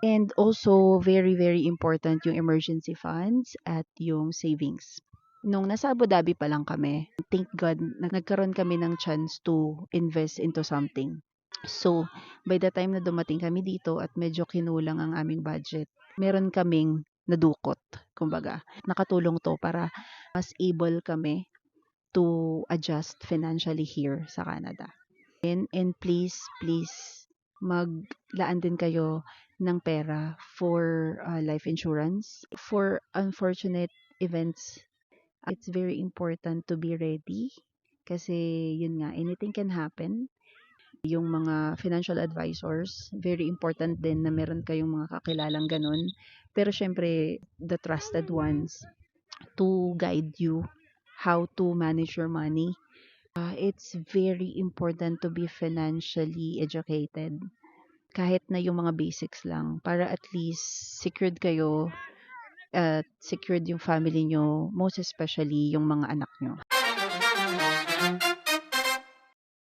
And also, very, very important yung emergency funds at yung savings. Nung nasa Abu Dhabi pa lang kami, thank God, nagkaroon kami ng chance to invest into something. So, by the time na dumating kami dito at medyo kinulang ang aming budget, meron kaming nadukot, kumbaga. Nakatulong to para mas able kami to adjust financially here sa Canada. And please, please, maglaan din kayo ng pera for life insurance. For unfortunate events, it's very important to be ready kasi yun nga, anything can happen. Yung mga financial advisors, very important din na meron kayong mga kakilalang ganun. Pero syempre, the trusted ones to guide you how to manage your money. It's very important to be financially educated. Kahit na yung mga basics lang para at least secured kayo at secured yung family nyo, most especially yung mga anak nyo.